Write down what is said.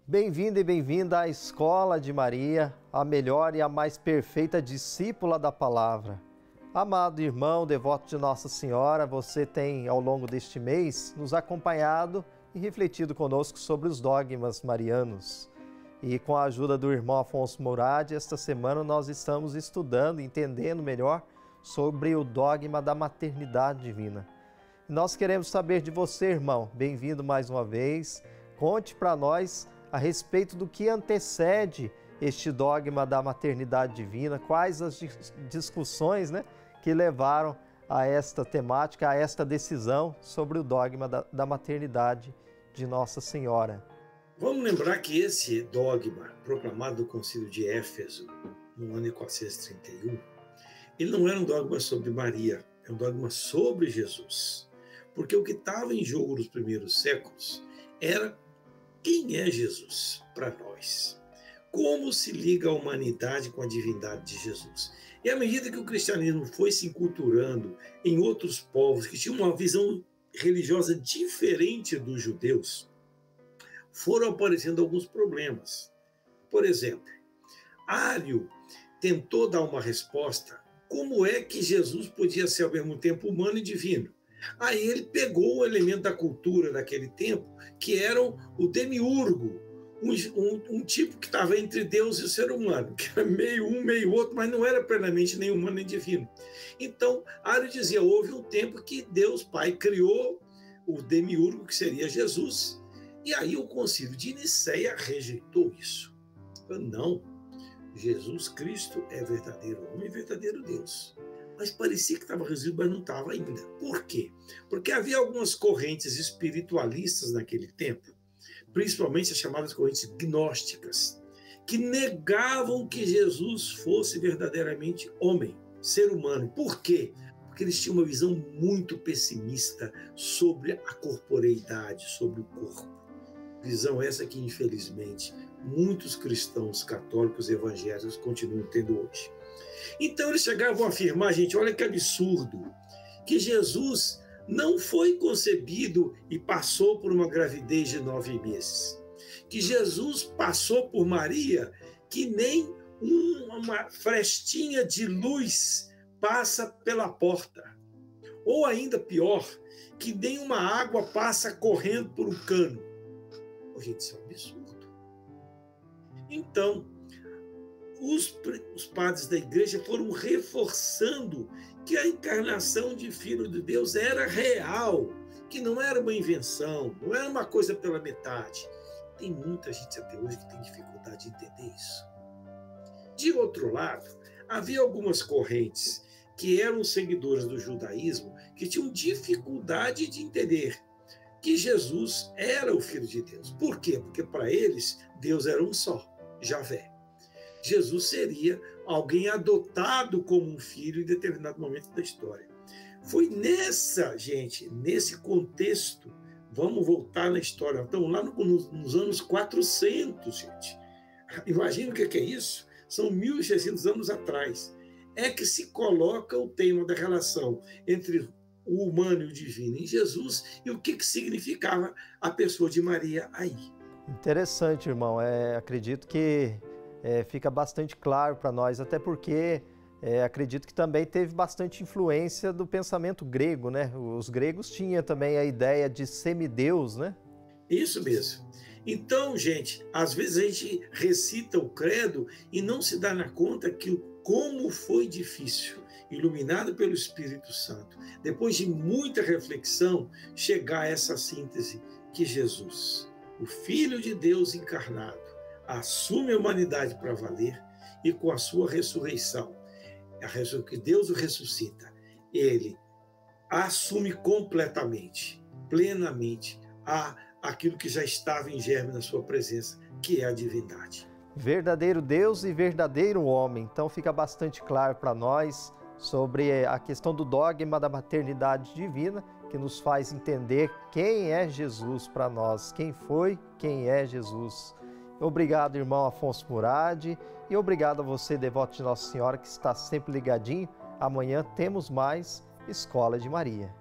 Bem-vindo e bem-vinda à Escola de Maria, a melhor e a mais perfeita discípula da palavra. Amado irmão, devoto de Nossa Senhora, você tem, ao longo deste mês, nos acompanhado e refletido conosco sobre os dogmas marianos. E com a ajuda do irmão Afonso Murad, esta semana nós estamos estudando, entendendo melhor sobre o dogma da maternidade divina. E nós queremos saber de você, irmão. Bem-vindo mais uma vez. Conte para nós a respeito do que antecede este dogma da maternidade divina, quais as discussões, que levaram a esta temática, a esta decisão sobre o dogma da maternidade de Nossa Senhora. Vamos lembrar que esse dogma, proclamado no Concílio de Éfeso, no ano 431, ele não era um dogma sobre Maria, é um dogma sobre Jesus. Porque o que estava em jogo nos primeiros séculos era quem é Jesus para nós? Como se liga a humanidade com a divindade de Jesus? E à medida que o cristianismo foi se enculturando em outros povos que tinham uma visão religiosa diferente dos judeus, foram aparecendo alguns problemas. Por exemplo, Ário tentou dar uma resposta: como é que Jesus podia ser ao mesmo tempo humano e divino? Aí ele pegou o elemento da cultura daquele tempo, que era o demiurgo, um tipo que estava entre Deus e o ser humano, que era meio um, meio outro, mas não era plenamente nem humano nem divino. Então, Ário dizia, houve um tempo que Deus Pai criou o demiurgo, que seria Jesus, e aí o Concílio de Nicéia rejeitou isso. Não, Jesus Cristo é verdadeiro homem e verdadeiro Deus. Mas parecia que estava resolvido, mas não estava ainda. Por quê? Porque havia algumas correntes espiritualistas naquele tempo, principalmente as chamadas correntes gnósticas, que negavam que Jesus fosse verdadeiramente homem, ser humano. Por quê? Porque eles tinham uma visão muito pessimista sobre a corporeidade, sobre o corpo. Visão essa que, infelizmente, muitos cristãos católicos evangélicos continuam tendo hoje. Então eles chegavam a afirmar, gente, olha que absurdo, que Jesus não foi concebido e passou por uma gravidez de 9 meses. Que Jesus passou por Maria que nem uma frestinha de luz passa pela porta. Ou ainda pior, que nem uma água passa correndo por um cano. Gente, isso é um absurdo. Então, os padres da igreja foram reforçando que a encarnação de Filho de Deus era real, que não era uma invenção, não era uma coisa pela metade. Tem muita gente até hoje que tem dificuldade de entender isso. De outro lado, havia algumas correntes que eram seguidores do judaísmo que tinham dificuldade de entender que Jesus era o Filho de Deus. Por quê? Porque para eles, Deus era um só, Javé. Jesus seria alguém adotado como um filho em determinado momento da história. Foi nesse contexto, vamos voltar na história, então lá nos anos 400, gente. Imagina o que é isso? São 1.600 anos atrás. É que se coloca o tema da relação entre o humano e o divino em Jesus e o que significava a pessoa de Maria aí. Interessante, irmão. Acredito que fica bastante claro para nós, até porque acredito que também teve bastante influência do pensamento grego, Os gregos tinham também a ideia de semideus, Isso mesmo. Então, gente, às vezes a gente recita o credo e não se dá na conta que como foi difícil, iluminado pelo Espírito Santo, depois de muita reflexão, chegar a essa síntese que Jesus, o Filho de Deus encarnado, assume a humanidade para valer e com a sua ressurreição, que Deus o ressuscita, ele assume completamente, plenamente, aquilo que já estava em germe na sua presença, que é a divindade. Verdadeiro Deus e verdadeiro homem. Então fica bastante claro para nós sobre a questão do dogma da maternidade divina, que nos faz entender quem é Jesus para nós, quem foi, quem é Jesus. Obrigado, irmão Afonso Murad, e obrigado a você, devoto de Nossa Senhora, que está sempre ligadinho. Amanhã temos mais Escola de Maria.